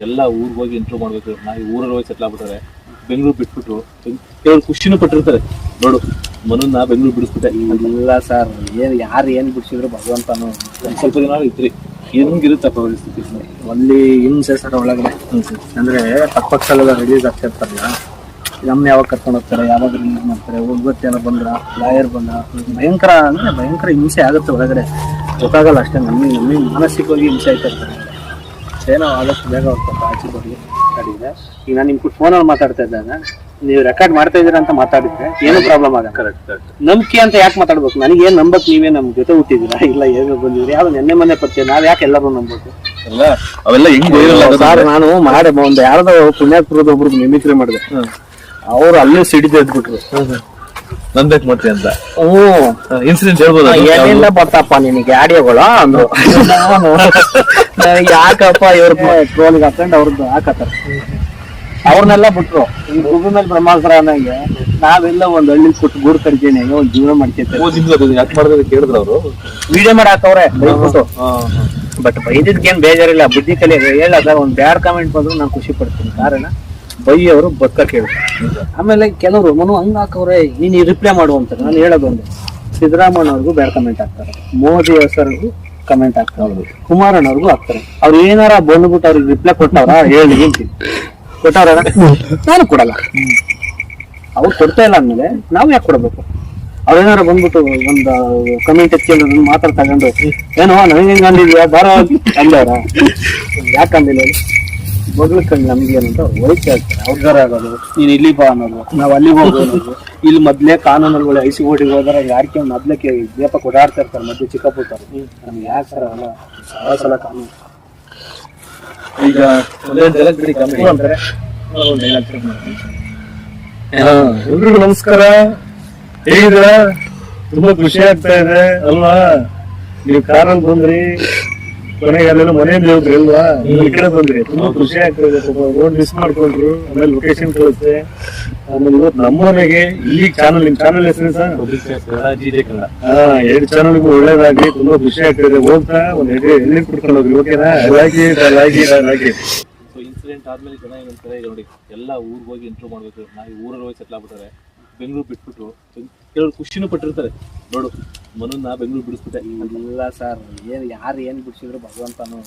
ಎಲ್ಲ ಊರಿಗೆ ಹೋಗಿ ಇಂಟ್ರೂ ಮಾಡ್ಬೇಕು. ನಾವು ಊರಲ್ಲಿ ಹೋಗಿ ಸೆಟ್ಲ್ ಆಗ್ಬಿಟ್ಟಾರೆ, ಬೆಂಗಳೂರು ಬಿಟ್ಬಿಟ್ಟು ಕೆಲವರು ಖುಷಿನೂ ಪಟ್ಟಿರ್ತಾರೆ. ನೋಡು ಮನನ್ನ ಬೆಂಗಳೂರು ಬಿಡಿಸ್ಬಿಟ್ಟೆ. ಇಲ್ಲ ಸರ್, ಯಾರು ಏನ್ ಬಿಡಿಸಿದ್ರು ಭಗವಂತನು ಸ್ವಲ್ಪ ದಿನ ಇದ್ರಿ, ಹೆಂಗಿರುತ್ತಪ್ಪ ಪರಿಸ್ಥಿತಿ? ಅಲ್ಲಿ ಹಿಂಸೆ ಸರ್ ಒಳಗಡೆ. ಅಂದ್ರೆ ಪಕ್ಕದಲ್ಲೆಲ್ಲ ರಿಲೀಸ್ ಆಗ್ತಿರ್ತಾರಲ್ಲ, ನಮ್ಮನ್ನ ಯಾವಾಗ ಕರ್ಕೊಂಡು ಹೋಗ್ತಾರೆ, ಯಾವಾಗ ರಿಲೀಸ್ ಮಾಡ್ತಾರೆ, ಒಬ್ಬತ್ತೆಲ್ಲ ಬಂದ್ರ, ಲಾಯರ್ ಬಂದ, ಭಯಂಕರ ಅಂದ್ರೆ ಭಯಂಕರ ಹಿಂಸೆ ಆಗುತ್ತೆ ಒಳಗಡೆ. ಗೊತ್ತಾಗಲ್ಲ ಅಷ್ಟೇ, ನಮಗೆ ಮಾನಸಿಕವಾಗಿ ಹಿಂಸೆ ಆಯ್ತಾ ಇರ್ತಾರೆ. ಏನೋ ಆದಷ್ಟು ಬೇಗ ಹೋಗ್ತಾರೆ ಆಚೆ ಬರಲಿ ಕಡೆಗೆ. ಈಗ ನಾನು ನಿಮ್ಗೆ ಫೋನಲ್ಲಿ ಮಾತಾಡ್ತಾ ಇದ್ದಾಗ ನೀವು ರೆಕಾರ್ಡ್ ಮಾಡ್ತಾ ಇದ್ದೀರಾ ಅಂತ ಮಾತಾಡಿದ್ರೆ ಏನು ಪ್ರಾಬ್ಲಮ್ ಆಗಲ್ಲ. ಕರೆಕ್ಟ್. ನಂಬಿಕೆ ಅಂತ ಯಾಕೆ ಮಾತಾಡ್ಬೇಕು? ನನಗೇನು ನಂಬಕ್ ನೀವೇ ನಮ್ ಜೊತೆ ಹುಟ್ಟಿದ್ದೀರಾ, ಇಲ್ಲ ಏನು ಬಂದಿದ್ರಿ, ಯಾವ್ದು ನೆನ್ನೆ ಮೊನ್ನೆ ಪರಿಚಯ, ನಾವ್ ಯಾಕೆ ಎಲ್ಲರೂ ನಂಬಬೇಕು? ಅವೆಲ್ಲ ಹೆಂಗ್ ಸರ್, ನಾನು ಮಾಡಿ ಒಂದು ಯಾರ್ದೋ ಪುಣ್ಯಾತ್ಪುರದ ಒಬ್ರು ಮಿಮಿಕ್ರಿ ಮಾಡಿದೆ, ಅವ್ರು ಅಲ್ಲೇ ಸಿಡಿದು ಎದ್ಬಿಟ್ರು. ನಂಬೇಕು ಮಾಡ್ತೀನಿ ಅಂತ ಇನ್ಸಿಡೆಂಟ್ ಹೇಳ್ಬೋದು. ಏನಿಲ್ಲ ಬರ್ತಪ್ಪ ನಿನಗೆ ಆಡಿಯೋಗಳು ಅಂದ್ರು. ಯಾಕಪ್ಪ ಇವ್ರ ಟ್ರೋಲ್ಗೆ ಹಾಕೊಂಡು ಅವ್ರದ್ದು ಹಾಕತ್ತಾರ, ಅವ್ರನ್ನೆಲ್ಲ ಬಿಟ್ರು. ಈ ಭೂಮಿ ಮೇಲೆ ಬ್ರಹ್ಮಾಸ್ತ್ರ ಅನ್ನಂಗೆ ನಾವೆಲ್ಲ ಒಂದ್ ಹಳ್ಳಿ ಕೊಟ್ಟು ಗೂಡು ಕಡಿತೇನೆ, ಒಂದ್ ಜೀವನ ಮಾಡ್ತೇವೆ. ಯಾಕೆ ಮಾಡಿದ್ರೆ ಕೇಳಿದ್ರು ಅವರು, ವಿಡಿಯೋ ಮಾಡಿ ಹಾಕವ್ರೆ ಬೈದ್ಬಿಟ್ಟು. ಬಟ್ ಬೈದಿದ್ಕೇನ್ ಬೇಜಾರಿಲ್ಲ, ಬುದ್ಧಿ ಕಲಿಯೋದು. ಹೇಳದ ಒಂದ್ ಬ್ಯಾಡ್ ಕಾಮೆಂಟ್ ಬಂದ್ರು ನಾನು ಖುಷಿ ಪಡ್ತೀನಿ. ಕಾರಣ ಬೈಯವರು ಬದುಕ ಕೇಳಿ. ಆಮೇಲೆ ಕೆಲವರು ಮನು ಹಂಗ ಹಾಕವ್ರೆ, ನೀನ್ ರಿಪ್ಲೈ ಮಾಡುವಂತ ನಾನು ಹೇಳೋದೊಂದು, ಸಿದ್ದರಾಮಯ್ಯವ್ರಿಗೂ ಬ್ಯಾಡ್ ಕಮೆಂಟ್ ಹಾಕ್ತಾರೆ, ಮೋದಿ ಹೆಸರಿಗೂ ಕಮೆಂಟ್ ಹಾಕ್ತಾರೆ, ಕುಮಾರಣ್ಣವ್ರಿಗೂ ಹಾಕ್ತಾರೆ. ಅವ್ರು ಏನಾರ ಬಂದ್ಬಿಟ್ಟು ಅವ್ರಿಗೆ ರಿಪ್ಲೈ ಕೊಟ್ಟವ್ರ ಹೇಳಿ ಅಂತೀನಿ, ಕೊಟ್ಟವ್ರ? ನಾನು ಕೊಡಲ್ಲ. ಅವ್ರು ಕೊಡ್ತಾ ಇಲ್ಲ ಅಂದ್ಮೇಲೆ ನಾವು ಯಾಕೆ ಕೊಡ್ಬೇಕು? ಅವ್ರೇನಾರ ಬಂದ್ಬಿಟ್ಟು ಒಂದು ಕಮೆಂಟ್ ಎತ್ಕೊಂಡು ಮಾತಾಡ್ ತಗೊಂಡು ಏನೋ ನನಗೆ ಹೆಂಗ ಅಂದಿದ್ಯಾ ಬಾರ ಅಂದವ್ರ, ಯಾಕೆ ಅಂದಿಲ್ಲ? ಮೊದಲು ಕಂಡು ನಮ್ಗೆ ಏನಂತ ವಯಸ್ಸು ಹೇಳ್ತಾರೆ, ಅವ್ರ ಆಗೋದು, ನೀನ್ ಇಲ್ಲಿ ಬಾ ಅನ್ನೋದು, ನಾವ್ ಅಲ್ಲಿ ಹೋಗೋದು ಅನ್ನೋದು. ಇಲ್ಲಿ ಮೊದ್ಲೇ ಕಾನೂನುಗಳು ಐಸಿ ಓಟಿಗೆ ಹೋದ್ರೆ ಯಾಕೆ ಮೊದ್ಲೇ ದೀಪ ಕೊಡಾಡ್ತಾ ಇರ್ತಾರೆ ಮಧ್ಯೆ ಚಿಕ್ಕ ಪುಟ್ಟಾರೆ. ನಮ್ಗೆ ಯಾಕೆ ಸರ್ ಅಲ್ಲ ಸಲ ಕಾನೂನು? ಈಗ ಅಂತಾರೆ. ಎಲ್ರಿಗೂ ನಮಸ್ಕಾರ, ಹೇಗಿದ್ದೀರಾ? ತುಂಬಾ ಖುಷಿ ಆಗ್ತಾ ಇದೆ ಅಲ್ವಾ? ನೀವು ಕಾರಲ್ಲಿ ಬಂದ್ರಿ, ಕೊನೆಗೆ ಅಲ್ಲೆಲ್ಲ ಮನೆಯಿಂದ ಹೋಗ್ರಿ ಅಲ್ವಾ? ಈ ಕಡೆ ಬಂದ್ರಿ, ತುಂಬಾ ಖುಷಿ ಆಗ್ತಾ ಇದೆ. ರೋಡ್ ಮಿಸ್ ಮಾಡ್ಕೊಂಡ್ರು, ಆಮೇಲೆ ಲೊಕೇಶನ್ ಕಳಿಸ್ತೆ. ಆಮೇಲೆ ಇವತ್ತು ನಮ್ಮ ಮನೆಗೆ ಇಲ್ಲಿ ಚಾನಲ್, ನಿಮ್ ಚಾನಲ್ ಹೆಸರು ಸರ್? 2 ಚಾನಲ್ಗೂ ಒಳ್ಳೇದಾಗ್ಲಿ, ತುಂಬಾ ಖುಷಿ ಆಗ್ತಾ ಇದೆ. ಹೋಗ್ತಾ ಒಂದ್ ಎಣ್ಣೆ ಕುಡ್ಕೊಂಡು ಹೋಗ್ರಿ, ಓಕೆನಾ? ಹಾಗೆ ಇನ್ಸಿಡೆಂಟ್ ಆದ್ಮೇಲೆ ಜನ ಏನ್ ಹೇಳ್ತಾರೆ, ನೋಡಿ ಎಲ್ಲ ಊರಿಗೆ ಹೋಗಿ ಇಂಟ್ರೂ ಮಾಡ್ಬೇಕು. ನಾವು ಊರಲ್ಲಿ ಹೋಗಿ ಸೆಟ್ಲ್ ಆಗ್ಬಿಟ್ಟಾರೆ, ಬೆಂಗಳೂರು ಬಿಟ್ಬಿಟ್ಟು ಕೆಲವರು ಖುಷಿನೂ ಪಟ್ಟಿರ್ತಾರೆ. ನೋಡು ಮನನ್ನ ಬೆಂಗಳೂರು ಬಿಡಿಸ್ಬಿಟ್ಟೆ. ಇಲ್ಲ ಸರ್, ಯಾರು ಏನ್ ಬಿಡಿಸಿದ್ರು ಭಗವಂತನು.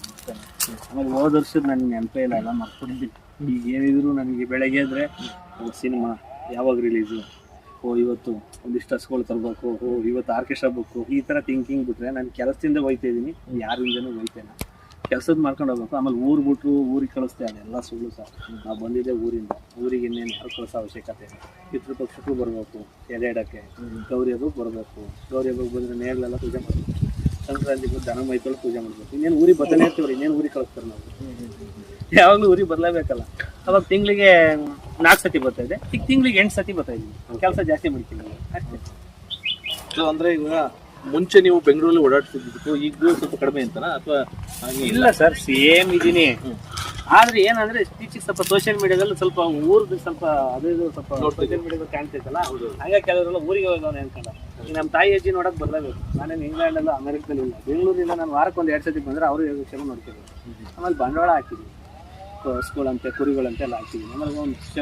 ಆಮೇಲೆ ಹೋದ ವರ್ಷದ ನನ್ಗೆ ನೆನಪೇ ಇಲ್ಲ, ಎಲ್ಲ ಮರ್ಕೊಂಡಿದ್ದೀನಿ. ಈಗ ಏನಿದ್ರು ನನಗೆ ಬೆಳಗ್ಗೆ ಇದ್ರೆ ಸಿನಿಮಾ ಯಾವಾಗ ರಿಲೀಸು, ಇವತ್ತು ಒಂದಿಷ್ಟು ಹಸ್ಗಳು ತರಬೇಕು, ಇವತ್ತು ಆರ್ಕೆಸ್ಟ್ರಾ ಬುಕ್ಕು, ಈ ಥರ ಥಿಂಕಿಂಗ್ ಬಿಟ್ರೆ ನಾನು ಕೆಲಸದಿಂದ ಹೋಯ್ತಾ ಇದ್ದೀನಿ, ಯಾರಿಂದನೂ ಹೋಯ್ತೇನೆ. ಕೆಲಸದ ಮಾಡ್ಕೊಂಡು ಹೋಗ್ಬೇಕು. ಆಮೇಲೆ ಊರು ಬಿಟ್ಟರು ಊರಿಗೆ ಕಳಿಸ್ತೆ, ಅದೆಲ್ಲ ಸುಳ್ಳು ಸರ್. ನಾವು ಬಂದಿದ್ದೆ ಊರಿಂದ, ಊರಿಗೆ ಇನ್ನೇನು ಯಾರು ಕಳಿಸೋ ಅವಶ್ಯಕತೆ ಇಲ್ಲ. ಪಿತೃಪಕ್ಷಕ್ಕೂ ಬರಬೇಕು, ಎದೆ ಇಡೋಕ್ಕೆ, ಗೌರಿ ಹಬ್ಬಕ್ಕೆ ಬರಬೇಕು. ಗೌರಿ ಹಬ್ಬಕ್ಕೆ ಬಂದರೆ ನೇರಳೆಲ್ಲ ಪೂಜೆ ಮಾಡಬೇಕು, ಸಂಕ್ರಾಂತಿ ಬಂದು ದನ ಮೈತೊಳು ಪೂಜೆ ಮಾಡಬೇಕು. ಇನ್ನೇನು ಊರಿಗೆ ಬರ್ತಾನೆ ಇರ್ತೀವ್ರಿ, ಇನ್ನೇನು ಊರಿಗೆ ಕಳಿಸ್ತಾರೆ ನಾವು. ಯಾವಾಗಲೂ ಊರಿಗೆ ಬದಲಾಗಬೇಕಲ್ಲ. ಅವಾಗ ತಿಂಗಳಿಗೆ 4 ಸತಿ ಬರ್ತಾ ಇದೆ, ಈಗ ತಿಂಗಳಿಗೆ 8 ಸತಿ ಬರ್ತಾ ಇದ್ದೀನಿ. ಕೆಲಸ ಜಾಸ್ತಿ ಮಾಡ್ತೀನಿ ಅಷ್ಟೇ. ಅಂದ್ರೆ ಈಗ ಮುಂಚೆ ನೀವು ಬೆಂಗಳೂರಲ್ಲಿ ಓಡಾಡ್ತಿದ್ದು ಈಗ ಸ್ವಲ್ಪ ಕಡಿಮೆ ಅಂತನಾ ಅಥವಾ? ಇಲ್ಲ ಸರ್, ಸೇಮ್ ಇದೀನಿ. ಆದ್ರೆ ಏನಂದ್ರೆ ಇತ್ತೀಚೆಗೆ ಸ್ವಲ್ಪ ಸೋಷಿಯಲ್ ಮೀಡಿಯಾದಲ್ಲಿ ಸ್ವಲ್ಪ ಊರ್ದು ಸ್ವಲ್ಪ ಅದು ಸ್ವಲ್ಪ ಸೋಷಿಯಲ್ ಮೀಡಿಯಾದಲ್ಲಿ ಕಾಣ್ತೈತಲ್ಲ, ಹಾಗಾಗಿ ಕೆಲವರೆಲ್ಲ ಊರಿಗೆ ಹೋಗೋಣ ಅನ್ಕೊಂಡ. ಈಗ ನಮ್ಮ ತಾಯಿ ಅಜ್ಜಿ ನೋಡಕ್ ಬರಲೇಬೇಕು. ನಾನೇನು ಇಂಗ್ಲೆಂಡ್ ಎಲ್ಲ ಅಮೆರಿಕದಲ್ಲಿ ಇಲ್ಲ, ಬೆಂಗಳೂರಿಂದ ನಾನು ವಾರಕ್ಕೆ 1-2 ಸತಿ ಬಂದ್ರೆ ಅವರು ಯೋಗಕ್ಷೇಮ ನೋಡ್ತಿದ್ರು. ಆಮೇಲೆ ಬಂಡವಾಳ ಹಾಕಿದ್ವಿ, ಸ್ಕೂಲಂತೆ ಕುರಿಗಳಂತೆ ಎಲ್ಲ ಹಾಕಿದ್ವಿ. ಆಮೇಲೆ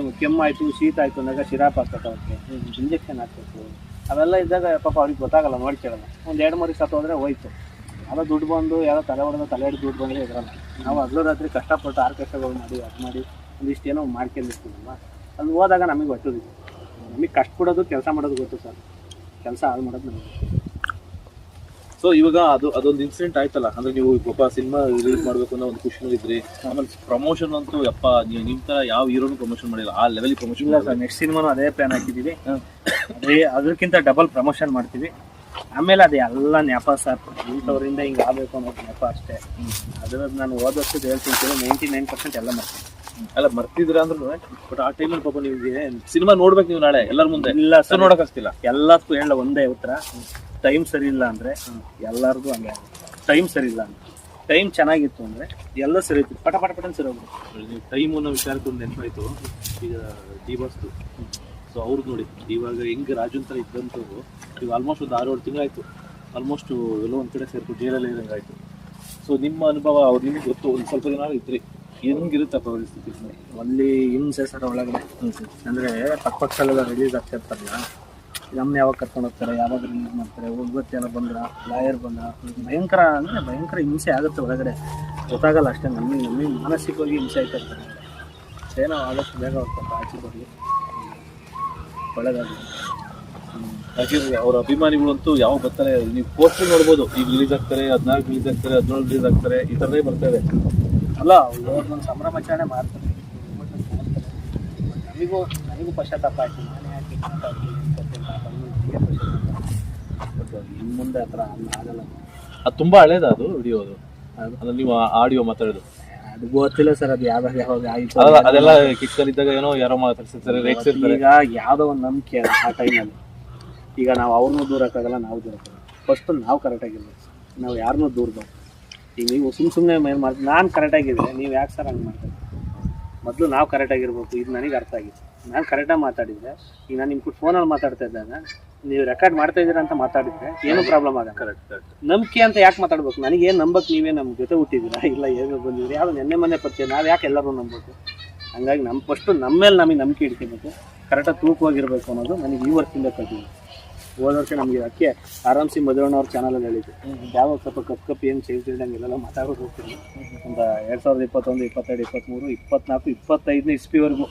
ಒಂದು ಕೆಮ್ಮಾಯ್ತು, ಶೀತ ಆಯ್ತು ಅಂದಾಗ ಸಿರಾಪ್ ಹಾಕ್ಬೇಕು, ಅವ್ರಿಗೆ ಇಂಜೆಕ್ಷನ್ ಹಾಕ್ಬೇಕು. ಅವೆಲ್ಲ ಇದ್ದಾಗ ಪಾಪ ಅವ್ರಿಗೆ ಗೊತ್ತಾಗಲ್ಲ, ನೋಡ್ಕೊಳ್ಳಲ್ಲ. 1-2 ಸತ್ತು ಹೋದ್ರೆ ಹೋಯ್ತು. ಯಾವುದೋ ದುಡ್ಡು ಬಂದು ಯಾವುದೋ ತಲೆ ಹೊಡೆದ ತಲೆ ಹಿಡಿದು ದುಡ್ಡು ಬಂದರೆ ಇದ್ರಲ್ಲ. ನಾವು ಹಗಲು ರಾತ್ರಿ ಕಷ್ಟಪಟ್ಟು ಆರ್ಕೆಸ್ಟ್ರಾಗಳು ಮಾಡಿ ಅದು ಮಾಡಿ ಒಂದಿಷ್ಟು ಏನೋ ಮಾಡ್ಕೊಂಡಿರ್ತೀವಲ್ವ, ಅಲ್ಲಿ ಹೋದಾಗ ನಮಗೆ ಗೊತ್ತಿದೆ. ನಮಗೆ ಕಷ್ಟಪಡೋದು ಕೆಲಸ ಮಾಡೋದು ಗೊತ್ತು ಸರ್, ಕೆಲಸ ಹಾಳು ಮಾಡೋದು ನಮಗೆ. ಸೊ ಇವಾಗ ಅದೊಂದು ಇನ್ಸಿಡೆಂಟ್ ಆಯ್ತಲ್ಲ, ಅಂದ್ರೆ ನೀವು ಪಾಪ ಸಿನಿಮಾ ರಿಲೀಸ್ ಮಾಡ್ಬೇಕು ಅನ್ನೋ ಒಂದು ಖುಷಿ ಇದ್ರಿ. ಆಮೇಲೆ ಪ್ರಮೋಷನ್ ಅಂತೂ ಯಪ್ಪ, ನೀವು ನಿಮ್ ತರ ಯಾವ ಹೀರೋನು ಪ್ರಮೋಷನ್ ಮಾಡಿಲ್ಲ, ಆ ಲೆವೆಲ್ ಪ್ರಮೋಷನ್ ಇಲ್ಲ ಸರ್. ನೆಕ್ಸ್ಟ್ ಸಿನಿಮಾನು ಅದೇ ಪ್ಲಾನ್ ಹಾಕಿದ್ದೀವಿ, ಅದಕ್ಕಿಂತ ಡಬಲ್ ಪ್ರಮೋಷನ್ ಮಾಡ್ತೀವಿ. ಆಮೇಲೆ ಅದು ಎಲ್ಲ ನೆಪ ಸರ್, ಇಂಥವ್ರಿಂದ ಹಿಂಗೆ ಆಗಬೇಕು ಅನ್ನೋದು ನೆಪ ಅಷ್ಟೇ. ಅದ್ರದ್ದು ನಾನು ಹೋದ ವರ್ಷದ ಹೇಳ್ತೀನಿ, 99% ಎಲ್ಲ ಮಾಡ್ತೀನಿ. ಎಲ್ಲ ಮರ್ತಿದ್ರ ಅಂದ್ರೂ, ಬಟ್ ಆ ಟೈಮಲ್ಲಿ ಪಾಪ ನಿಮ್ಗೆ ಸಿನಿಮಾ ನೋಡ್ಬೇಕು ನೀವು ನಾಳೆ ಎಲ್ಲರ ಮುಂದೆ. ಇಲ್ಲ ಸರ್, ನೋಡಕ್ ಆಗ್ತಿಲ್ಲ. ಎಲ್ಲದಕ್ಕೂ ಹೇಳ ಒಂದೇ ಉತ್ತರ, ಟೈಮ್ ಸರಿ ಇಲ್ಲ ಅಂದರೆ ಎಲ್ಲರಿಗೂ ಹಂಗೆ. ಟೈಮ್ ಸರಿ ಇಲ್ಲ ಅಂದರೆ, ಟೈಮ್ ಚೆನ್ನಾಗಿತ್ತು ಅಂದರೆ ಎಲ್ಲ ಸರಿ ಇತ್ತು, ಪಟ ಸರಿ ಹೋಗ್ಬೋದು. ನೀವು ಟೈಮ್ ಅನ್ನೋ ವಿಚಾರಕ್ಕೆ ಒಂದು ನೆನಪಾಯ್ತು. ಈಗ ಡಿ ಬಾಸ್ದು, ಸೊ ಅವ್ರದ್ದು ನೋಡಿ ಇವಾಗ ಹೆಂಗೆ ರಾಜು ಥರ ಇದ್ದಂಥವ್ರು ಈಗ ಆಲ್ಮೋಸ್ಟ್ ಒಂದು 6-7 ತಿಂಗಳಾಯಿತು, ಆಲ್ಮೋಸ್ಟ್ ಎಲ್ಲೋ ಒಂದು ಕಡೆ ಸೇರ್ಕೊಂಡು ಜೈಲಲ್ಲಿ ಇರೋಂಗಾಯ್ತು. ಸೊ ನಿಮ್ಮ ಅನುಭವ ಅವ್ರು ನಿಮ್ಗೆ ಗೊತ್ತು, ಒಂದು ಸ್ವಲ್ಪ ದಿನ ಇದ್ರಿ ಹೆಂಗಿರುತ್ತಪ್ಪ ಪರಿಸ್ಥಿತಿ? ಅಲ್ಲಿ ಹಿಂಸೆ ಸರ್ ಒಳಗಡೆ. ಅಂದ್ರೆ ಪಕ್ಕದಲ್ಲೆಲ್ಲ ರಿಲೀಸ್ ಆಗ್ತಿರ್ತಾರಲ್ಲ, ನಮ್ಮನ್ನ ಯಾವಾಗ ಕರ್ಕೊಂಡು ಹೋಗ್ತಾರೆ, ಯಾವಾಗ ರಿಲೀಸ್ ಮಾಡ್ತಾರೆ, ಎಲ್ಲ ಬಂದ್ರ, ಲಾಯರ್ ಬಂದ್ರ, ಭಯಂಕರ ಅಂದ್ರೆ ಭಯಂಕರ ಹಿಂಸೆ ಆಗುತ್ತೆ ಒಳಗಡೆ. ಗೊತ್ತಾಗಲ್ಲ ಅಷ್ಟೇ, ನಮಗೆ ಮಾನಸಿಕವಾಗಿ ಹಿಂಸೆ ಆಯ್ತಾ ಇರ್ತಾರೆ. ಏನೋ ಆದಷ್ಟು ಬೇಗ ಹೋಗ್ತಾರೆ ಆಚೆ ಬರಲಿ, ಒಳ್ಳೆದಾಗಲಿ. ಯಾಕೆಂದ್ರೆ ಅವ್ರ ಅಭಿಮಾನಿಗಳಂತೂ ಯಾವಾಗ ಬರ್ತಾರೆ, ನೀವು ಪೋಸ್ಟರ್ ನೋಡ್ಬೋದು, ಈಗ ರಿಲೀಸ್ ಆಗ್ತಾರೆ, 14 ರಿಲೀಸ್ ಆಗ್ತಾರೆ, 17 ರಿಲೀಸ್ ಆಗ್ತಾರೆ, ಈ ಥರನೇ ಬರ್ತಾರೆ. ಅಲ್ಲ ಒಂದು ಸಂಭ್ರಮಾಚರಣೆ ಮಾಡ್ತಾರೆ. ನನಗೂ ಪಶ್ಚಾತ್ತಾಪ ಆಯ್ತು, ನಾನೇ ಯಾಕೆ ಇನ್ನು ಮುಂದೆ ಹತ್ರ ಆಗಲ್ಲ. ಅದು ತುಂಬಾ ಹಳೇದ ಅದು ವಿಡಿಯೋ? ಅದು ನೀವು ಆಡಿಯೋ ಮಾತಾಡೋದು? ಅದು ಗೊತ್ತಿಲ್ಲ ಸರ್, ಅದು ಯಾವಾಗ ಆಯ್ತು ಅದೆಲ್ಲ ಕಿಕ್ಕಲ್ಲಿದ್ದಾಗ ಏನೋ ಯಾರೋ ಮಾತಾಡ್ಸಿರ್ತಾರೆ, ರೇಗ್ಸಿರ್ತಾರೆ. ಈಗ ಯಾವುದೋ ಒಂದು ನಂಬಿಕೆ ಆ ಟೈಮಲ್ಲಿ. ಈಗ ನಾವು ಅವ್ರನ್ನೂ ದೂರ ಹಾಕಾಗಲ್ಲ, ನಾವು ದೂರ ಹಾಕಲ್ಲ. ಫಸ್ಟ್ ನಾವು ಕರೆಕ್ಟಾಗಿರ್ಬೇಕು, ನಾವು ಯಾರನ್ನೂ ದೂರಬಾರ್ದು. ಈಗ ನೀವು ಸುಮ್ಮನೆ ಮೇಲೆ ಮಾಡಿ ನಾನು ಕರೆಕ್ಟಾಗಿದ್ದರೆ ನೀವು ಯಾಕೆ ಸರ್ ಹಂಗೆ ಮಾಡ್ತಾರೆ? ಮೊದಲು ನಾವು ಕರೆಕ್ಟಾಗಿರ್ಬೇಕು. ಇದು ನನಗೆ ಅರ್ಥ ಆಗಿದೆ. ನಾನು ಕರೆಕ್ಟಾಗಿ ಮಾತಾಡಿದರೆ, ಈಗ ನಾನು ನಿಮ್ಮ ಫೋನಲ್ಲಿ ಮಾತಾಡ್ತಾ ಇದ್ದಾಗ ನೀವು ರೆಕಾರ್ಡ್ ಮಾಡ್ತಾ ಇದ್ದೀರಾ ಅಂತ ಮಾತಾಡಿದರೆ ಏನೂ ಪ್ರಾಬ್ಲಮ್ ಆಗಲ್ಲ. ಕರೆಕ್ಟ್. ನಂಬಿಕೆ ಅಂತ ಯಾಕೆ ಮಾತಾಡ್ಬೇಕು? ನನಗೇನು ನಂಬಕ್ಕೆ ನೀವೇ ನಮ್ಮ ಜೊತೆ ಹುಟ್ಟಿದ್ದೀರಾ, ಇಲ್ಲ ಏನೋ ಬಂದಿದ್ದೀರಿ, ಯಾವುದು ನೆನ್ನೆ ಪರಿಚಯ, ನಾವು ಯಾಕೆ ಎಲ್ಲರೂ ನಂಬಬೇಕು? ಹಂಗಾಗಿ ನಮ್ಮ ಫಸ್ಟು ನಮ್ಮ ಮೇಲೆ ನಮಗೆ ನಂಬಿಕೆ ಇಡ್ಕೋಬೇಕು, ಕರೆಕ್ಟಾಗಿ ತೂಕವಾಗಿರಬೇಕು ಅನ್ನೋದು ನನಗೆ ಈ ವರ್ಷದಿಂದ ಕಲ್ತಿದೆ. ಹೋದ ವರ್ಷ ನಮಗೆ ಅದಕ್ಕೆ ಆರಾಮ್ಸಿ ಮಧುರಣ್ಣವ್ರ ಚಾನಲಲ್ಲಿ ಹೇಳಿದ್ದು, ಯಾವ ಸ್ವಲ್ಪ ಕಪ್ ಏನು ಸೇಲ್ತಿಲ್ದಂಗೆಲ್ಲ ಮಾತಾಡೋದು ಹೋಗ್ತೀನಿ ಅಂತ. 2021, 22, 23, 24, 25ನೇ ಇಸ್ವಿವರೆಗೂ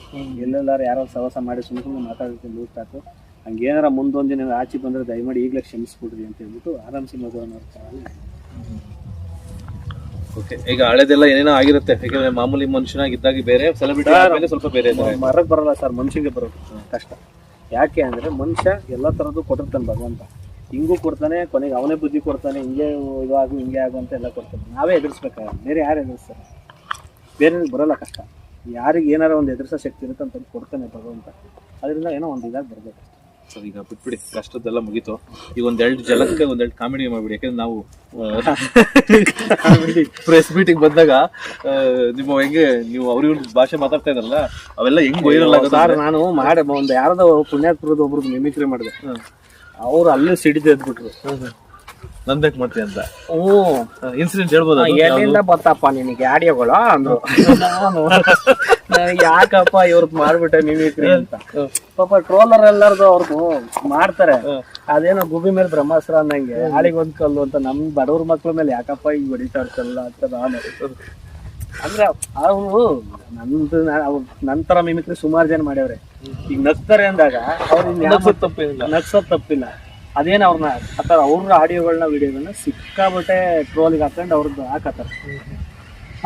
ಎಲ್ಲೆಲ್ಲಾರು ಯಾರು ಸಹವಾಸ ಮಾಡಿ ಸುಮ್ಮನೆ ಮಾತಾಡ್ತೀನಿ ಲೂಸ್ ಸಾಕು. ಹಂಗೇನಾರ ಮುಂದೊಂದು ದಿನ ಆಚೆ ಬಂದರೆ ದಯಮಾಡಿ ಈಗಲೇ ಕ್ಷಮಿಸ್ಬಿಡ್ರಿ ಅಂತ ಹೇಳ್ಬಿಟ್ಟು ಆರಾಮ್ಸಿ ಮಧುರಣ್ಣವ್ರ ಚಾನಲ್. ಓಕೆ, ಈಗ ಹಳೆದೆಲ್ಲ ಏನೇನೋ ಆಗಿರುತ್ತೆ. ಯಾಕಂದ್ರೆ ಮಾಮೂಲಿ ಮನುಷ್ಯನಾಗಿದ್ದಾಗ ಬೇರೆ, ಸೆಲೆಬ್ರಿಟಿ ಸ್ವಲ್ಪ ಬೇರೆ. ಮರಕ್ಕೆ ಬರಲ್ಲ ಸರ್, ಮನುಷ್ಯಗೆ ಬರೋದು ಕಷ್ಟ. ಯಾಕೆ ಅಂದರೆ ಮನುಷ್ಯ ಎಲ್ಲ ಥರದ್ದು ಕೊಟ್ಟಿರ್ತಾನೆ ಭಗವಂತ. ಹಿಂಗೂ ಕೊಡ್ತಾನೆ, ಕೊನೆಗೆ ಅವನೇ ಬುದ್ಧಿ ಕೊಡ್ತಾನೆ, ಹಿಂಗೆ ಇದಾಗು ಹಿಂಗೆ ಆಗು ಅಂತ ಎಲ್ಲ ಕೊಡ್ತಾನೆ. ನಾವೇ ಎದುರಿಸ್ಬೇಕಾಗ, ಬೇರೆ ಯಾರು ಎದುರಿಸ್ತಾರೆ? ಬೇರೆ ಬರೋಲ್ಲ ಕಷ್ಟ. ಯಾರಿಗೆ ಏನಾರ ಒಂದು ಎದುರಿಸೋ ಶಕ್ತಿ ಇರುತ್ತೆ ಅಂತ ಕೊಡ್ತಾನೆ ಭಗವಂತ. ಅದರಿಂದ ಏನೋ ಒಂದು ಇದಾಗಿ ಬರಬೇಕು. ಸರ್ ಈಗ ಬಿಟ್ಬಿಡಿ, ಕಷ್ಟದ್ದೆಲ್ಲ ಮುಗೀತು. ಈಗ ಒಂದೆರಡು ಜಲಕ್ಕೆ ಒಂದೆರಡು ಕಾಮಿಡಿ ಮಾಡ್ಬಿಡಿ. ಯಾಕಂದ್ರೆ ನಾವು ಪ್ರೆಸ್ ಮೀಟಿಂಗ್ ಬಂದಾಗ ನಿಮ್ಮ ಹೆಂಗೆ ನೀವು ಅವ್ರ ಭಾಷೆ ಮಾತಾಡ್ತಾ ಇದ್ರಲ್ಲ, ಅವೆಲ್ಲ ಹೆಂಗ್ ವೈರಲ್ ಆಗೋದು? ಸರ್ ನಾನು ಮಾಡಿ ಒಂದು ಯಾರ್ದೋ ಪುಣ್ಯಾತ್ಪುರದ ಒಬ್ರದ್ದು ಮಿಮಿಕ್ರಿ ಮಾಡಿದೆ, ಅವ್ರು ಅಲ್ಲೇ ಸಿಡಿದು ಎದ್ಬಿಟ್ರು. ನಂದಕ್ಕೆ ಮಾಡ್ತೀನಿ ಅಂತ ಇನ್ಸಿಡೆಂಟ್ ಹೇಳ್ಬೋದು? ಎಲ್ಲಿಂದ ಬತ್ತಪ್ಪ ನಿನಗೆ ಆಡಿಯೋಗಳು ಅಂದ್ರು. ನಾನು ಯಾಕಪ್ಪ ಇವ್ರದ್ದು ಮಾಡ್ಬಿಟ್ಟೆ ಮಿಮಿಕ್ರಿ ಅಂತ. ಪಾಪ ಟ್ರೋಲರ್ ಎಲ್ಲಾರ್ದು ಅವ್ರದ್ದು ಮಾಡ್ತಾರೆ. ಅದೇನೋ ಗುಬಿ ಮೇಲೆ ಬ್ರಹ್ಮಾಸ್ತ್ರ ಅನ್ನಂಗೆ ಆಳಿಗೆ ಒಂದ್ ಕಲ್ಲು ಅಂತ ನಮ್ ಬಡವ್ರ ಮಕ್ಳ ಮೇಲೆ ಯಾಕಪ್ಪ ಈಗ ಹೊಡಿತಾ ಇರ್ತಲ್ಲ ಅಂತ ನಾನು. ಅಂದ್ರೆ ಅವರು ನಂತರ ಮಿಮಿಕ್ರಿ ಸುಮಾರು ಜನ ಮಾಡ್ಯವ್ರೆ. ಈಗ ನಗ್ತಾರೆ ಅಂದಾಗ ಅವ್ರು ನಗ್ಸೋದ್ ತಪ್ಪಿಲ್ಲ. ಅದೇನು ಅವ್ರನ್ನ ಆತರ ಅವ್ರ ಆಡಿಯೋಗಳನ್ನ ವಿಡಿಯೋಗಳನ್ನ ಸಿಕ್ಕಾಬಿಟ್ಟೆ ಟ್ರೋಲಿಗೆ ಹಾಕೊಂಡು ಅವ್ರದ್ದು ಹಾಕತ್ತಾರೆ.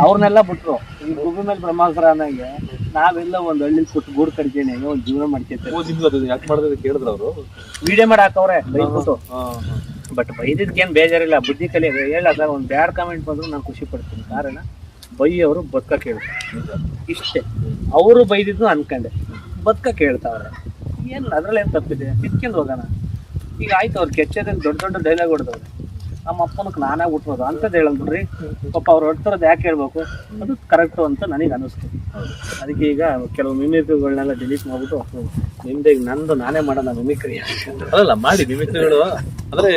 ಅವ್ರನ್ನೆಲ್ಲ ಬಿಟ್ರು. ಈ ಗುಬಿ ಮೇಲೆ ಬ್ರಹ್ಮಾಸ್ತ್ರ ಅನ್ನಂಗೆ ನಾವೆಲ್ಲ ಒಂದ್ ಹಳ್ಳಿ ಕೊಟ್ಟು ಗೂಡು ಕಡಿತೀನಿ, ಒಂದ್ ಜೀವನ ಮಾಡ್ಕೇತಾರೆ. ಯಾಕೆ ಮಾಡಿದ್ರೆ ಕೇಳಿದ್ರು ಅವರು? ವಿಡಿಯೋ ಮಾಡಿ ಹಾಕವ್ರೆ ಬೈದ್ಬಿಟ್ಟು. ಬಟ್ ಬೈದಿದ್ಕೇನ್ ಬೇಜಾರಿಲ್ಲ, ಬುದ್ಧಿ ಕಲಿಯೋದು. ಹೇಳಲ್ಲ, ಒಂದ್ ಬ್ಯಾಡ್ ಕಾಮೆಂಟ್ ಬಂದ್ರು ನಾನು ಖುಷಿ ಪಡ್ತೀನಿ. ಕಾರಣ ಬೈಯವರು ಬದುಕ ಕೇಳ್ತಾರೆ ಇಷ್ಟೇ. ಅವರು ಬೈದಿದ್ದು ಅನ್ಕೊಂಡೆ, ಬದುಕ ಕೇಳ್ತಾವ್ರೆ. ಏನು ಅದ್ರಲ್ಲಿ ಏನ್ ತಪ್ಪಿದೆ? ಕಿತ್ಕೊಂಡು ಹೋಗೋಣ. ಈಗ ಆಯ್ತು, ಅವ್ರು ಕೆಚ್ಚದಲ್ಲಿ ದೊಡ್ಡ ದೊಡ್ಡ ಡೈಲಾಗ್ ಹೊಡೆದವ್ರೆ. ನಮ್ಮ ಅಪ್ಪನಕ್ಕೆ ನಾನೇ ಹುಟ್ಟೋದು ಅಂತದ್ದು ಹೇಳಲ್ಬಿಡ್ರಿ. ಪಾಪ ಅವ್ರು ಹೊಡ್ತಿರೋದು ಯಾಕೆ ಹೇಳ್ಬೇಕು? ಅದು ಕರೆಕ್ಟು ಅಂತ ನನಗೆ ಅನಿಸ್ತು. ಅದಕ್ಕೆ ಈಗ ಕೆಲವು ಮಿಮಿಕ್ರಿಗಳನ್ನೆಲ್ಲ ಡಿಲೀಟ್ ಮಾಡ್ಬಿಟ್ಟು ನಿಮ್ದೇ ನಂದು ನಾನೇ ಮಾಡೋಣ ಮಿಮಿಕ್ರಿ. ಅಲ್ಲ ಮಾಡಿ ಮಿಮಿಕ್ರಿಗಳು ಅಂದ್ರೆ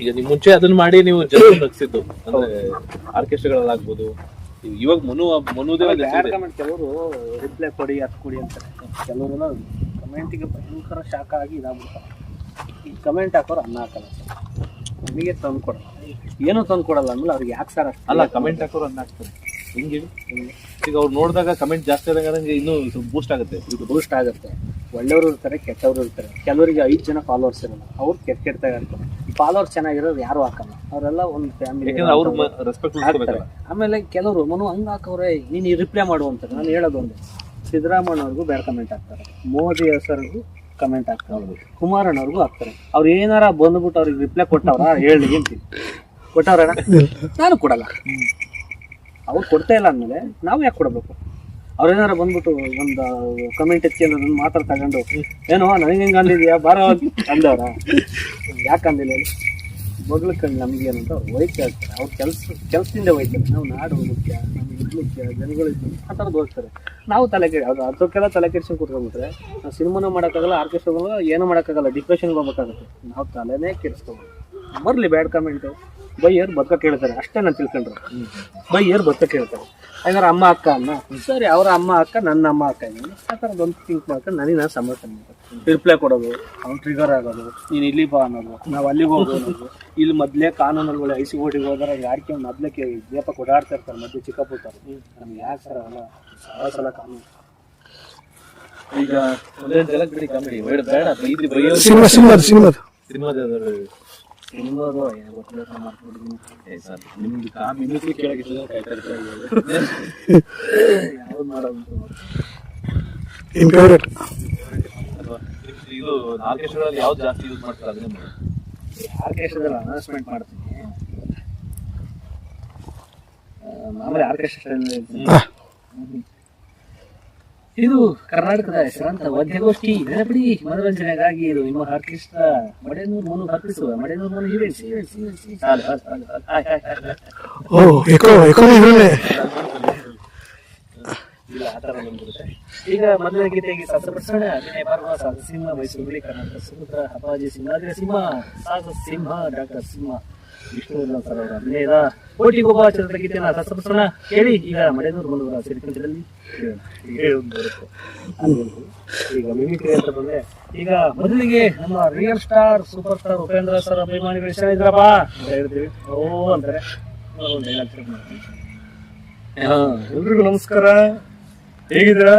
ಈಗ ನಿಮ್ ಮುಂಚೆ ಅದನ್ನ ಮಾಡಿ ನೀವು ಜನ ನಗ್ಸಿದ್ದು, ಅಂದ್ರೆ ಆರ್ಕೆಸ್ಟ್ರಾಗಳಲ್ಲಾಗ್ಬೋದು. ಇವಾಗ ಕೆಲವರು ರಿಪ್ಲೈ ಕೊಡಿ ಅದು ಕೊಡಿ ಅಂತಾರೆ. ಕೆಲವರೆಲ್ಲ ಕಮೆಂಟಿಗೆ ಭಯಂಕರ ಶಾಖ ಆಗಿ ಇದಾಗ್ಬಿಡ್ತಾರೆ. ಈ ಕಮೆಂಟ್ ಹಾಕೋರು ಅನ್ನ ಹಾಕಲ್ಲ ಸರ್, ನಮಗೆ ತಂದು ಕೊಡಲ್ಲ. ಏನೂ ತಂದು ಕೊಡಲ್ಲ ಅಂದ್ಮೇಲೆ ಅವ್ರಿಗೆ ಯಾಕೆ ಸರ್ ಅಷ್ಟು? ಅಲ್ಲ, ಕಮೆಂಟ್ ಹಾಕೋರು ಅನ್ನ ಹಾಕ್ತಾರೆ. ಹಿಂಗೆ ಈಗ ಅವ್ರು ನೋಡಿದಾಗ ಕಮೆಂಟ್ ಜಾಸ್ತಿ ಆದಾಗ ಇನ್ನೂ ಬೂಸ್ಟ್ ಆಗುತ್ತೆ. ಇದು ಬೂಸ್ಟ್ ಆಗುತ್ತೆ. ಒಳ್ಳೆಯವರು ಇರ್ತಾರೆ, ಕೆಟ್ಟವರು ಇರ್ತಾರೆ. ಕೆಲವರಿಗೆ 5 ಜನ ಫಾಲೋವರ್ಸ್ ಇರಲ್ಲ, ಅವ್ರು ಕೆಟ್ಟದಾಗ ಇರ್ತಾರೆ. ಫಾಲೋವರ್ಸ್ ಚೆನ್ನಾಗಿರೋರು ಯಾರು ಹಾಕಲ್ಲ, ಅವರೆಲ್ಲ ಒಂದು ಫ್ಯಾಮಿಲಿ ಹಾಕ್ತಾರೆ. ಆಮೇಲೆ ಕೆಲವರು ಮನು ಹಂಗೆ ಹಾಕವ್ರೆ, ನೀನು ರಿಪ್ಲೈ ಮಾಡುವಂತಾರೆ. ನಾನು ಹೇಳೋದು ಒಂದು, ಸಿದ್ದರಾಮಯ್ಯವ್ರಿಗೂ ಬೇರೆ ಕಮೆಂಟ್ ಹಾಕ್ತಾರೆ, ಮೋದಿ ಹೆಸರಿಗೂ ಕಮೆಂಟ್ ಹಾಕ್ತಾರೆ, ಕುಮಾರಣ್ಣವ್ರಿಗೂ ಹಾಕ್ತಾರೆ. ಅವ್ರು ಏನಾರ ಬಂದ್ಬಿಟ್ಟು ಅವ್ರಿಗೆ ರಿಪ್ಲೈ ಕೊಟ್ಟವ್ರ ಹೇಳಿ ಅಂತೀನಿ, ಕೊಟ್ಟವ್ರಣ? ನಾನು ಕೊಡಲ್ಲ. ಅವ್ರು ಕೊಡ್ತಾ ಇಲ್ಲ ಅಂದಮೇಲೆ ನಾವು ಯಾಕೆ ಕೊಡಬೇಕು? ಅವ್ರೇನಾರ ಬಂದ್ಬಿಟ್ಟು ಒಂದು ಕಮೆಂಟ್ ಎತ್ಕೊಂಡು ಅದನ್ನು ಮಾತ್ರ ತಗೊಂಡು ಏನೋ ನನಗೆ ಹೆಂಗೆ ಅಂದಿದ್ಯಾ ಬಾರೋ ಅಂದವ್ರ? ಯಾಕೆ ಅಂದಿಲ್ಲ? ಮಗಳು ಕಂಡು ನಮಗೇನಂತ ಅವ್ರು ಹೋಯ್ತಾ ಇರ್ತಾರೆ. ಅವ್ರು ಕೆಲಸದಿಂದ ಹೋಯ್ತಾರೆ. ನಾವು ನಾಡು ಮುಖ್ಯ, ನಮಗೆ ಇದು ಮುಖ್ಯ, ಜನಗಳು ಆ ಥರದ್ದು ಹೋಗ್ತಾರೆ. ನಾವು ತಲೆ ಕೆಡಿ ಅದಕ್ಕೆಲ್ಲ ತಲೆ ಕೆಡಿಸ್ಕೊಂಡು ಕೂತ್ಕೊಂಡ್ಬಿಟ್ರೆ ನಾವು ಸಿನಿಮಾನೂ ಮಾಡೋಕ್ಕಾಗಲ್ಲ, ಆರ್ಕೆಸ್ಟ್ರಾಗಳು ಏನೂ ಮಾಡೋಕ್ಕಾಗಲ್ಲ, ಡಿಪ್ರೆಷನ್ಗೆ ಹೋಗ್ಬೇಕಾಗುತ್ತೆ. ನಾವು ತಲೆನೇ ಕೆಡಿಸ್ಕೊಬೋದು. ಬರಲಿ ಬ್ಯಾಡ್ ಕಮೆಂಟು, ಬೈಯರ್ ಬದುಕ ಕೇಳ್ತಾರೆ ಅಷ್ಟೇ ನಾನು ತಿಳ್ಕೊಂಡ್ರು. ಬೈಯರ್ ಬದುಕ ಕೇಳ್ತಾರೆ ಹಂಗಾರೆ ಅಮ್ಮ ಅಕ್ಕ ಅನ್ನ ಸರಿ, ಅವ್ರ ಅಮ್ಮ ಅಕ್ಕ ನನ್ನ ಅಮ್ಮ ಅಕ್ಕ ಇದ್ದೀನಿ ಆ ಥರದ್ದು ಒಂದು ಥಿಂಕ್ ಮಾಡ್ಕೊಂಡು ನನಗೆ ನಾನು ಸಮರ್ಥನೆ ಮಾಡ್ತೀನಿ. ರಿಪ್ಲೈ ಕೊಡೋದು, ಅವ್ನು ಟ್ರಿಗರ್ ಆಗೋದು, ನೀನು ಇಲ್ಲಿ ಬಾ ಅನ್ನೋದು, ನಾವು ಅಲ್ಲಿಗೆ ಹೋಗೋದು ಅನ್ನೋದು. ಇಲ್ಲಿ ಮೊದಲೇ ಕಾನೂನುಗಳು ಐಸಿಗೋಟಿಗೆ ಹೋದ್ರೆ ಯಾರಿಗೆ ಮೊದಲೇ ದೀಪ ಕೊಡಾಡ್ತಾ ಇರ್ತಾರೆ ಮಧ್ಯೆ ಚಿಕ್ಕ ಪುಟ್ಟಾರೆ. ನಮ್ಗೆ ಯಾಕೆ ಸರ್ ಅಲ್ಲ ಸಲ ಕಾನೂನು. ಈಗ ಒಂದೇ ಜಲಕ್ ಬಿಡಿ ಕಾಮಿಡಿ ಬೇಡ ಬೇಡ ಇದು ಬೈಯೋ ಇನ್ನೋದು ಏನು ಗೊತ್ತಿಲ್ಲ ಮಾಡ್ಕೊಂಡಿದ್ದೀನಿ. ಸರ್ ನಿಮ್ದು ಕಾಮಿಡಿ ಕೇಳಕ್ಕೆ ಕಾಯ್ತಾ ಯಾವ್ದು ಮಾಡೋದು ಅಥವಾ ಇದು ಆರ್ಕೆಸ್ಟ್ರಾದಲ್ಲಿ ಯಾವ್ದು ಜಾಸ್ತಿ ಯೂಸ್ ಮಾಡ್ತಾರೆ ಅದನ್ನೇ ಮಾಡಿ. ಆರ್ಕೆಸ್ಟ್ರಾದಲ್ಲಿ ಅನೌನ್ಸ್ಮೆಂಟ್ ಮಾಡ್ತೀನಿ. ಮಾಮೂಲಿ ಆರ್ಕೆಸ್ಟ್ರಾ ಇದು ಕರ್ನಾಟಕದ ಹೆಸರಾಂತ ವಾದ್ಯಗೋಷ್ಠಿ ನೆನಪಿಡಿ ಮನೋರಂಜನೆಗಾಗಿ ಇದು ನಿಮ್ಮ ಆರ್ಕೆಸ್ಟ್ರಾ ಮಡೆನೂರು ಮನು ಅರ್ಪಿಸುವ ಮಡೆನೂರು ಮನು ಈವೆಂಟ್ಸ್. ಇಲ್ಲ ಆ ಥರ ಬಂದ್ಬಿಡುತ್ತೆ. ಈಗ ಮೊದಲನೇ ಗೀತೆಗೆ ಸಪ್ತಪಡಿಸೋಣ. ಅಭಿನಯ ಭಾಗವ ಸಿಂಹ ಮೈಸೂರು ಹುಲಿ ಕರ್ನಾಟಕ ಸುಪುತ್ರ ಅಪ್ಪಾಜಿ ಸಿಂಹಾದ್ರಿ ಸಿಂಹ ಸಾಹಸ ಸಿಂಹ ಡಾಕ್ಟರ್ ಸಿಂಹ ವಿಷ್ಣುವರ್ಧನ್ ಸರ್ ಅವರ ಅಭಿನಯದ ಕೋಟಿಗೊಬ್ಬ ಚಿತ್ರದ ಗೀತೆಯನ್ನು ಸಪ್ತಪಡಿಸೋಣ. ಕೇಳಿ ಈಗ ಮಡೆನೂರು ಮನುವರ ಸಿರಿಕಂಠದಲ್ಲಿ ಈಗ ಮಿಮಿಕ್ರಿ ಅಂತ ಬಂದ್ರೆ ಈಗ ಮೊದಲಿಗೆ ನಮ್ಮ real star super star Upendra sir ಅಭಿಮಾನಿಗಳು ಎಷ್ಟು ಇದ್ರಪ್ಪ ಅಂತ ಹೇಳ್ತೀವಿ. ಓ ಅಂತಾರೆ. ಎಲ್ರಿಗೂ ನಮಸ್ಕಾರ, ಹೇಗಿದ್ದೀರಾ?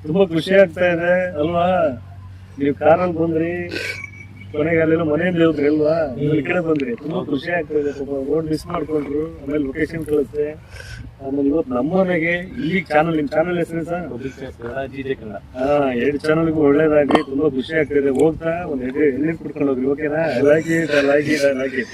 ತುಂಬಾ ಖುಷಿ ಆಗ್ತಾ ಇದೆ ಅಲ್ವಾ? ನೀವು ಕಾರಲ್ಲಿ ಬಂದ್ರಿ, ಕೊನೆಗೆ ಅಲ್ಲೆಲ್ಲ ಮನೆಯಿಂದ ಹೋದ್ರಿ ಅಲ್ವಾ? ಈ ಕಡೆ ಬಂದ್ರಿ, ತುಂಬಾ ಖುಷಿ ಆಗ್ತಾ ಇದೆ. ರೋಡ್ ಮಿಸ್ ಮಾಡ್ಕೊಂಡ್ರು, ಆಮೇಲೆ ಲೊಕೇಶನ್ ಕಳಿಸ್ತೆ. ಆಮೇಲೆ ಇವತ್ತು ನಮ್ಮ ಮನೆಗೆ ಇಲ್ಲಿ ಚಾನಲ್, ನಿಮ್ ಚಾನಲ್ ಹೆಸರು ಸರ್? ಎರಡು ಚಾನಲ್ಗೂ ಒಳ್ಳೇದಾಗ್ಲಿ, ತುಂಬಾ ಖುಷಿ ಆಗ್ತಿದೆ. ಹೋಗ್ತಾ ಒಂದ್ ಎಣ್ಣೆ ಕುಡ್ಕೊಂಡು ಹೋಗ್ರಿ, ಓಕೆನಾ? Like it.